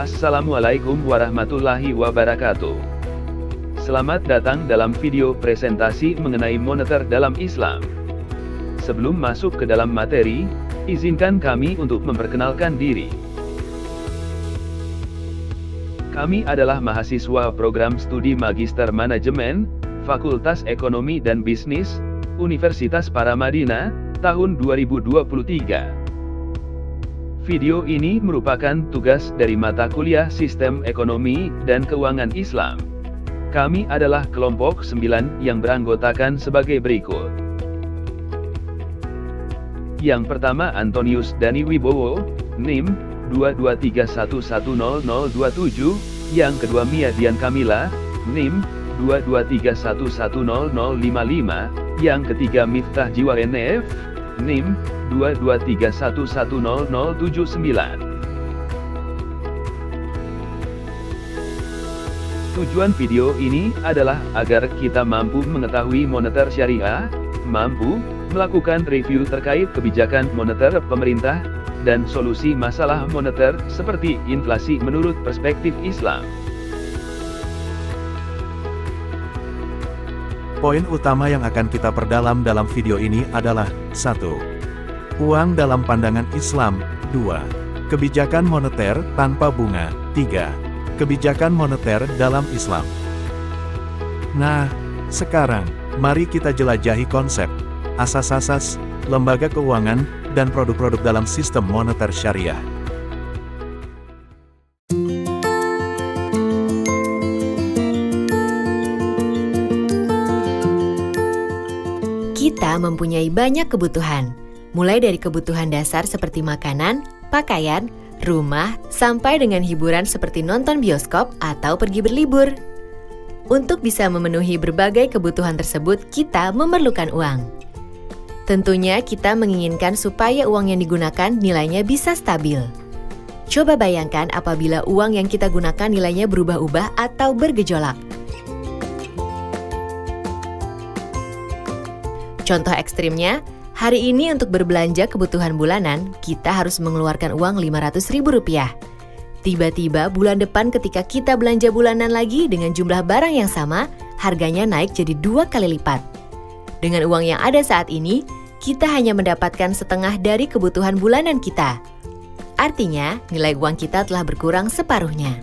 Assalamualaikum warahmatullahi wabarakatuh. Selamat datang dalam video presentasi mengenai moneter dalam Islam. Sebelum masuk ke dalam materi, izinkan kami untuk memperkenalkan diri. Kami adalah mahasiswa program studi Magister Manajemen, Fakultas Ekonomi dan Bisnis, Universitas Paramadina, tahun 2023. Video ini merupakan tugas dari mata kuliah Sistem Ekonomi dan Keuangan Islam. Kami adalah kelompok 9 yang beranggotakan sebagai berikut. Yang pertama Antonius Dani Wibowo, NIM 223110027, yang kedua Mia Dian Kamila, NIM 223110055, yang ketiga Miftah Jiwa NF, NIM 223110079. Tujuan video ini adalah agar kita mampu mengetahui moneter syariah, mampu melakukan review terkait kebijakan moneter pemerintah, dan solusi masalah moneter seperti inflasi menurut perspektif Islam. Poin utama yang akan kita perdalam dalam video ini adalah 1. Uang dalam pandangan Islam. 2. Kebijakan moneter tanpa bunga. 3. Kebijakan moneter dalam Islam. Nah, sekarang, mari kita jelajahi konsep, asas-asas, lembaga keuangan, dan produk-produk dalam sistem moneter syariah. Kita mempunyai banyak kebutuhan, mulai dari kebutuhan dasar seperti makanan, pakaian, rumah, sampai dengan hiburan seperti nonton bioskop atau pergi berlibur. Untuk bisa memenuhi berbagai kebutuhan tersebut, kita memerlukan uang. Tentunya kita menginginkan supaya uang yang digunakan nilainya bisa stabil. Coba bayangkan apabila uang yang kita gunakan nilainya berubah-ubah atau bergejolak. Contoh ekstrimnya, hari ini untuk berbelanja kebutuhan bulanan, kita harus mengeluarkan uang Rp500.000. Tiba-tiba bulan depan ketika kita belanja bulanan lagi dengan jumlah barang yang sama, harganya naik jadi 2 kali lipat. Dengan uang yang ada saat ini, kita hanya mendapatkan setengah dari kebutuhan bulanan kita. Artinya, nilai uang kita telah berkurang separuhnya.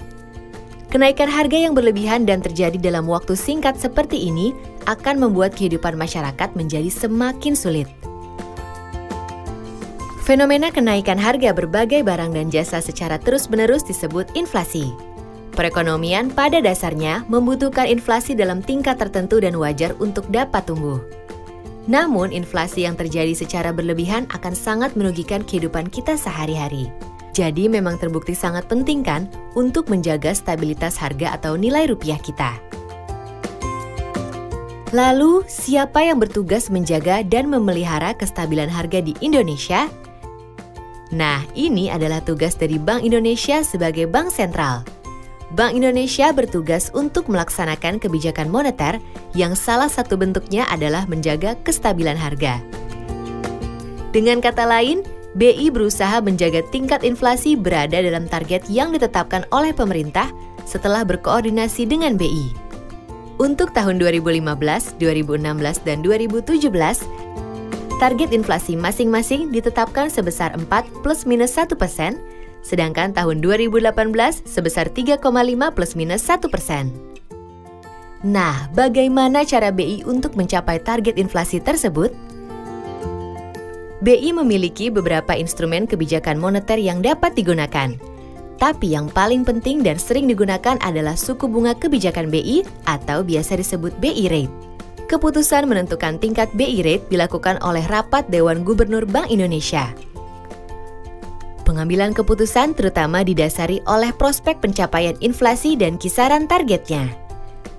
Kenaikan harga yang berlebihan dan terjadi dalam waktu singkat seperti ini akan membuat kehidupan masyarakat menjadi semakin sulit. Fenomena kenaikan harga berbagai barang dan jasa secara terus-menerus disebut inflasi. Perekonomian pada dasarnya membutuhkan inflasi dalam tingkat tertentu dan wajar untuk dapat tumbuh. Namun, inflasi yang terjadi secara berlebihan akan sangat merugikan kehidupan kita sehari-hari. Jadi memang terbukti sangat penting kan untuk menjaga stabilitas harga atau nilai rupiah kita. Lalu, siapa yang bertugas menjaga dan memelihara kestabilan harga di Indonesia? Nah, ini adalah tugas dari Bank Indonesia sebagai bank sentral. Bank Indonesia bertugas untuk melaksanakan kebijakan moneter yang salah satu bentuknya adalah menjaga kestabilan harga. Dengan kata lain, BI berusaha menjaga tingkat inflasi berada dalam target yang ditetapkan oleh pemerintah setelah berkoordinasi dengan BI. Untuk tahun 2015, 2016, dan 2017, target inflasi masing-masing ditetapkan sebesar 4 plus minus 1%, sedangkan tahun 2018 sebesar 3,5 plus minus 1%. Nah, bagaimana cara BI untuk mencapai target inflasi tersebut? BI memiliki beberapa instrumen kebijakan moneter yang dapat digunakan. Tapi yang paling penting dan sering digunakan adalah suku bunga kebijakan BI atau biasa disebut BI Rate. Keputusan menentukan tingkat BI Rate dilakukan oleh Rapat Dewan Gubernur Bank Indonesia. Pengambilan keputusan terutama didasari oleh prospek pencapaian inflasi dan kisaran targetnya.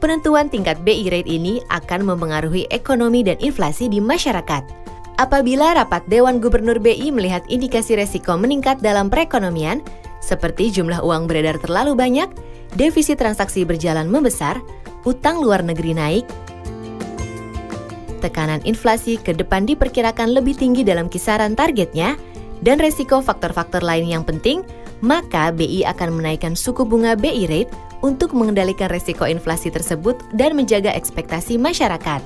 Penentuan tingkat BI Rate ini akan mempengaruhi ekonomi dan inflasi di masyarakat. Apabila Rapat Dewan Gubernur BI melihat indikasi resiko meningkat dalam perekonomian, seperti jumlah uang beredar terlalu banyak, defisit transaksi berjalan membesar, utang luar negeri naik, tekanan inflasi ke depan diperkirakan lebih tinggi dalam kisaran targetnya, dan resiko faktor-faktor lain yang penting, maka BI akan menaikkan suku bunga BI rate untuk mengendalikan resiko inflasi tersebut dan menjaga ekspektasi masyarakat.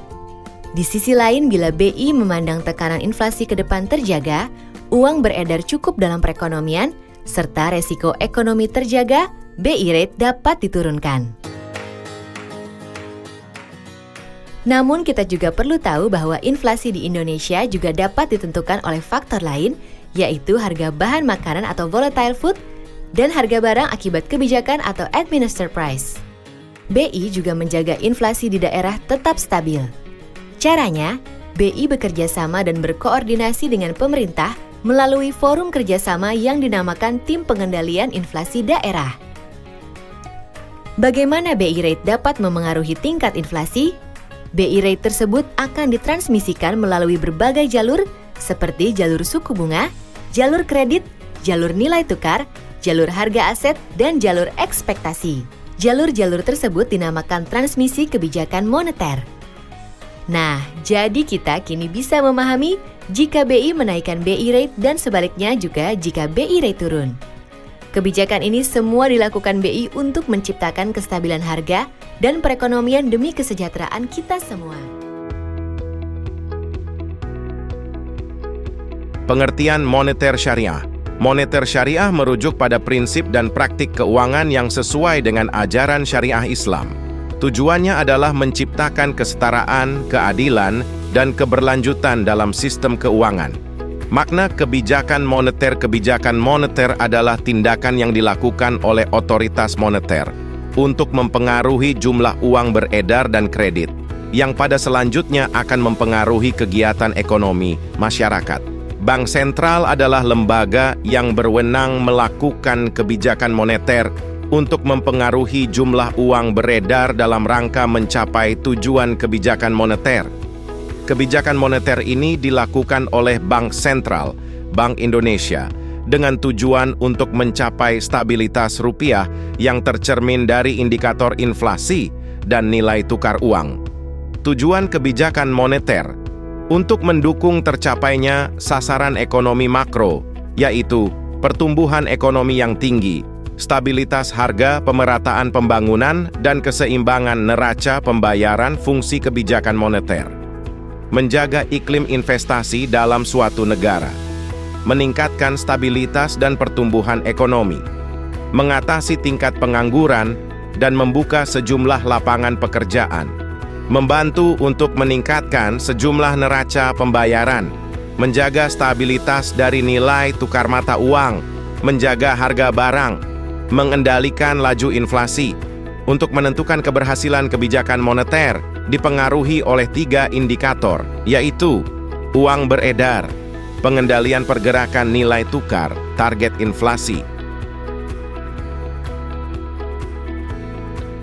Di sisi lain, bila BI memandang tekanan inflasi ke depan terjaga, uang beredar cukup dalam perekonomian, serta resiko ekonomi terjaga, BI rate dapat diturunkan. Namun kita juga perlu tahu bahwa inflasi di Indonesia juga dapat ditentukan oleh faktor lain, yaitu harga bahan makanan atau volatile food, dan harga barang akibat kebijakan atau administered price. BI juga menjaga inflasi di daerah tetap stabil. Caranya, BI bekerja sama dan berkoordinasi dengan pemerintah melalui forum kerjasama yang dinamakan Tim Pengendalian Inflasi Daerah. Bagaimana BI rate dapat memengaruhi tingkat inflasi? BI rate tersebut akan ditransmisikan melalui berbagai jalur seperti jalur suku bunga, jalur kredit, jalur nilai tukar, jalur harga aset, dan jalur ekspektasi. Jalur-jalur tersebut dinamakan transmisi kebijakan moneter. Nah, jadi kita kini bisa memahami jika BI menaikkan BI rate dan sebaliknya juga jika BI rate turun. Kebijakan ini semua dilakukan BI untuk menciptakan kestabilan harga dan perekonomian demi kesejahteraan kita semua. Pengertian moneter syariah. Moneter syariah merujuk pada prinsip dan praktik keuangan yang sesuai dengan ajaran syariah Islam. Tujuannya adalah menciptakan kesetaraan, keadilan, dan keberlanjutan dalam sistem keuangan. Makna kebijakan moneter adalah tindakan yang dilakukan oleh otoritas moneter untuk mempengaruhi jumlah uang beredar dan kredit, yang pada selanjutnya akan mempengaruhi kegiatan ekonomi masyarakat. Bank sentral adalah lembaga yang berwenang melakukan kebijakan moneter untuk mempengaruhi jumlah uang beredar dalam rangka mencapai tujuan kebijakan moneter. Kebijakan moneter ini dilakukan oleh Bank Sentral, Bank Indonesia, dengan tujuan untuk mencapai stabilitas rupiah yang tercermin dari indikator inflasi dan nilai tukar uang. Tujuan kebijakan moneter untuk mendukung tercapainya sasaran ekonomi makro, yaitu pertumbuhan ekonomi yang tinggi, stabilitas harga, pemerataan pembangunan, dan keseimbangan neraca pembayaran. Fungsi kebijakan moneter menjaga iklim investasi dalam suatu negara, meningkatkan stabilitas dan pertumbuhan ekonomi, mengatasi tingkat pengangguran, dan membuka sejumlah lapangan pekerjaan, membantu untuk meningkatkan sejumlah neraca pembayaran, menjaga stabilitas dari nilai tukar mata uang, menjaga harga barang, mengendalikan laju inflasi. Untuk menentukan keberhasilan kebijakan moneter dipengaruhi oleh 3 indikator, yaitu uang beredar, pengendalian pergerakan nilai tukar, target inflasi.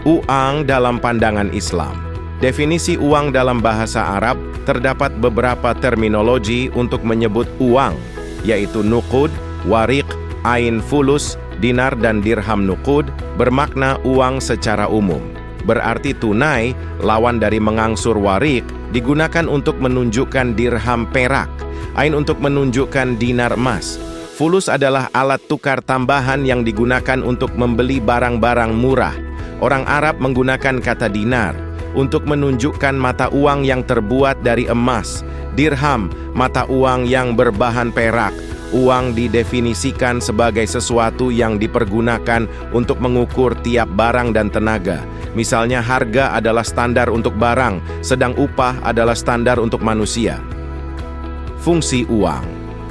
Uang dalam pandangan Islam. Definisi uang dalam bahasa Arab terdapat beberapa terminologi untuk menyebut uang, yaitu nuqud, wariq, ain fulus, dinar dan dirham. Nuqud bermakna uang secara umum. Berarti tunai, lawan dari mengangsur wariq, digunakan untuk menunjukkan dirham perak, ain untuk menunjukkan dinar emas. Fulus adalah alat tukar tambahan yang digunakan untuk membeli barang-barang murah. Orang Arab menggunakan kata dinar untuk menunjukkan mata uang yang terbuat dari emas. Dirham, mata uang yang berbahan perak. Uang didefinisikan sebagai sesuatu yang dipergunakan untuk mengukur tiap barang dan tenaga. Misalnya, harga adalah standar untuk barang, sedang upah adalah standar untuk manusia. Fungsi uang.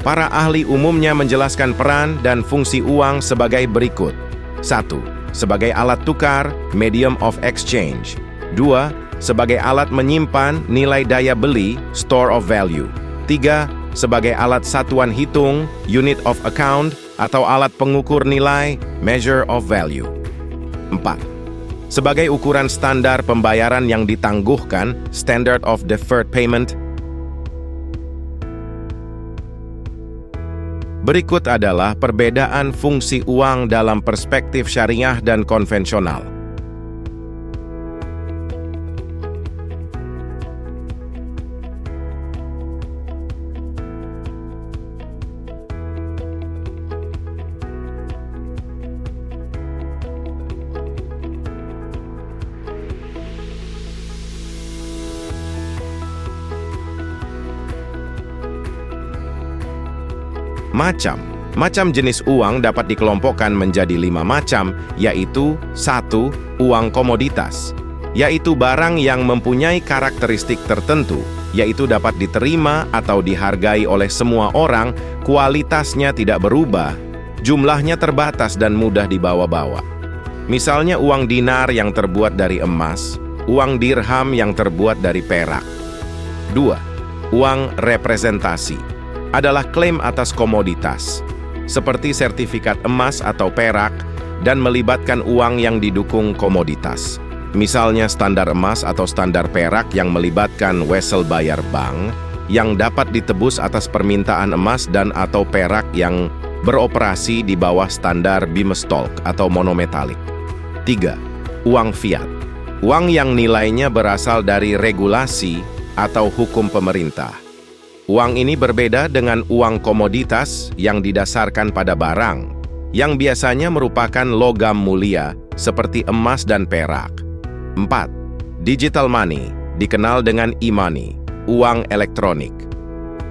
Para ahli umumnya menjelaskan peran dan fungsi uang sebagai berikut. 1. Sebagai alat tukar, medium of exchange. 2. Sebagai alat menyimpan nilai daya beli, store of value. 3. Sebagai alat satuan hitung, unit of account, atau alat pengukur nilai, measure of value. 4. Sebagai ukuran standar pembayaran yang ditangguhkan, standard of deferred payment. Berikut adalah perbedaan fungsi uang dalam perspektif syariah dan konvensional. Macam jenis uang dapat dikelompokkan menjadi 5 macam, yaitu 1. Uang komoditas, yaitu barang yang mempunyai karakteristik tertentu, yaitu dapat diterima atau dihargai oleh semua orang, kualitasnya tidak berubah, jumlahnya terbatas dan mudah dibawa-bawa. Misalnya uang dinar yang terbuat dari emas, uang dirham yang terbuat dari perak. 2. Uang representasi adalah klaim atas komoditas, seperti sertifikat emas atau perak, dan melibatkan uang yang didukung komoditas. Misalnya standar emas atau standar perak yang melibatkan wesel bayar bank, yang dapat ditebus atas permintaan emas dan atau perak yang beroperasi di bawah standar Bimestolk atau monometalik. 3. Uang fiat. Uang yang nilainya berasal dari regulasi atau hukum pemerintah. Uang ini berbeda dengan uang komoditas yang didasarkan pada barang, yang biasanya merupakan logam mulia seperti emas dan perak. 4. Digital money, dikenal dengan e-money, uang elektronik.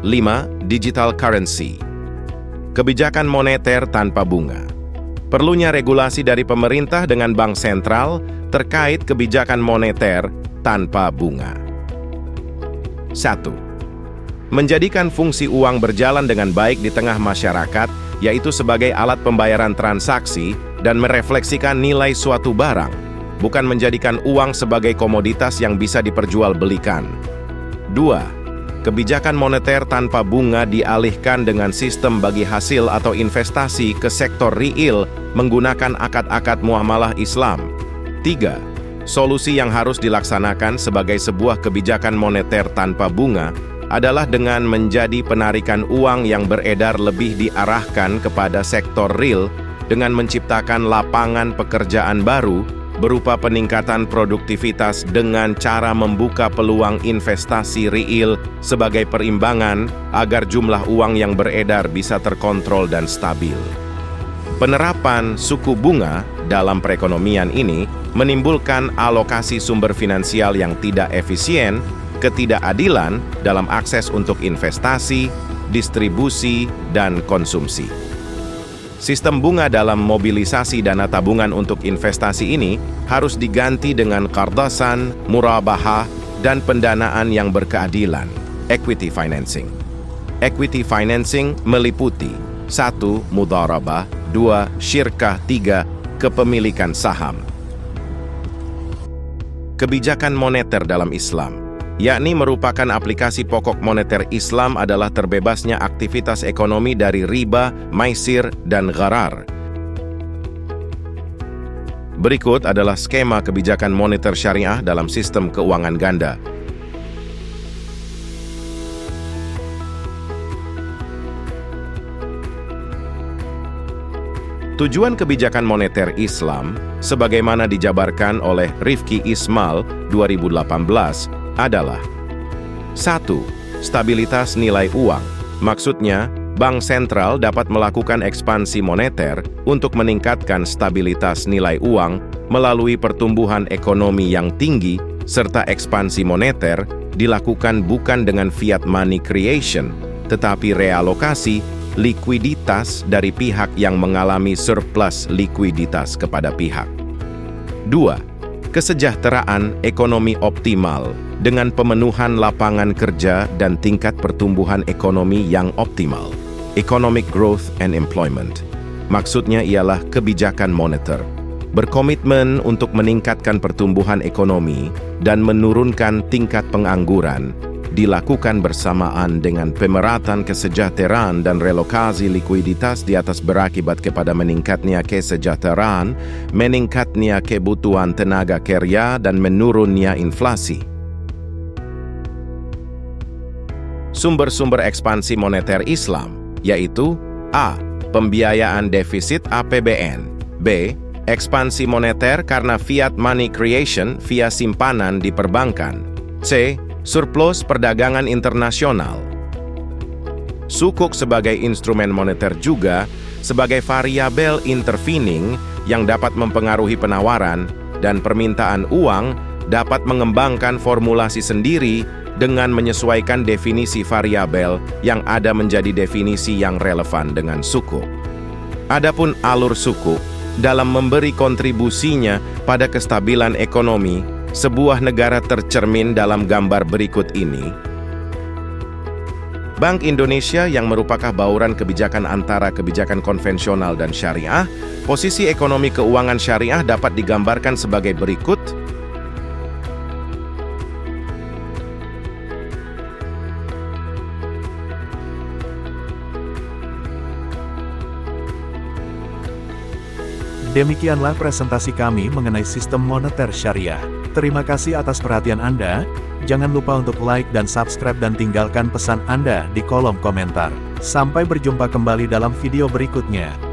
5. Digital currency, kebijakan moneter tanpa bunga. Perlunya regulasi dari pemerintah dengan bank sentral terkait kebijakan moneter tanpa bunga. 1. Menjadikan fungsi uang berjalan dengan baik di tengah masyarakat, yaitu sebagai alat pembayaran transaksi dan merefleksikan nilai suatu barang, bukan menjadikan uang sebagai komoditas yang bisa diperjualbelikan. 2. Kebijakan moneter tanpa bunga dialihkan dengan sistem bagi hasil atau investasi ke sektor real menggunakan akad-akad muamalah Islam. 3. Solusi yang harus dilaksanakan sebagai sebuah kebijakan moneter tanpa bunga adalah dengan menjadi penarikan uang yang beredar lebih diarahkan kepada sektor real dengan menciptakan lapangan pekerjaan baru berupa peningkatan produktivitas dengan cara membuka peluang investasi real sebagai perimbangan agar jumlah uang yang beredar bisa terkontrol dan stabil. Penerapan suku bunga dalam perekonomian ini menimbulkan alokasi sumber finansial yang tidak efisien, ketidakadilan dalam akses untuk investasi, distribusi, dan konsumsi. Sistem bunga dalam mobilisasi dana tabungan untuk investasi ini harus diganti dengan qardasan, murabahah, dan pendanaan yang berkeadilan, equity financing. Equity financing meliputi 1. Mudharabah, 2. Syirkah, 3. Kepemilikan saham. Kebijakan moneter dalam Islam, yakni merupakan aplikasi pokok moneter Islam adalah terbebasnya aktivitas ekonomi dari riba, maisir, dan gharar. Berikut adalah skema kebijakan moneter syariah dalam sistem keuangan ganda. Tujuan kebijakan moneter Islam, sebagaimana dijabarkan oleh Rifki Ismail 2018, adalah 1. Stabilitas nilai uang. Maksudnya, bank sentral dapat melakukan ekspansi moneter untuk meningkatkan stabilitas nilai uang melalui pertumbuhan ekonomi yang tinggi, serta ekspansi moneter dilakukan bukan dengan fiat money creation, tetapi realokasi likuiditas dari pihak yang mengalami surplus likuiditas kepada pihak. 2. Kesejahteraan ekonomi optimal dengan pemenuhan lapangan kerja dan tingkat pertumbuhan ekonomi yang optimal. Economic growth and employment. Maksudnya ialah kebijakan moneter berkomitmen untuk meningkatkan pertumbuhan ekonomi dan menurunkan tingkat pengangguran, dilakukan bersamaan dengan pemerataan kesejahteraan dan relokasi likuiditas di atas berakibat kepada meningkatnya kesejahteraan, meningkatnya kebutuhan tenaga kerja, dan menurunnya inflasi. Sumber-sumber ekspansi moneter Islam, yaitu A. Pembiayaan defisit APBN, B. Ekspansi moneter karena fiat money creation via simpanan di perbankan, C. Surplus perdagangan internasional. Sukuk sebagai instrumen moneter juga sebagai variabel intervening yang dapat mempengaruhi penawaran dan permintaan uang dapat mengembangkan formulasi sendiri dengan menyesuaikan definisi variabel yang ada menjadi definisi yang relevan dengan suku. Adapun alur suku dalam memberi kontribusinya pada kestabilan ekonomi sebuah negara tercermin dalam gambar berikut ini. Bank Indonesia yang merupakan bauran kebijakan antara kebijakan konvensional dan syariah, posisi ekonomi keuangan syariah dapat digambarkan sebagai berikut. Demikianlah presentasi kami mengenai sistem moneter syariah. Terima kasih atas perhatian Anda. Jangan lupa untuk like dan subscribe dan tinggalkan pesan Anda di kolom komentar. Sampai berjumpa kembali dalam video berikutnya.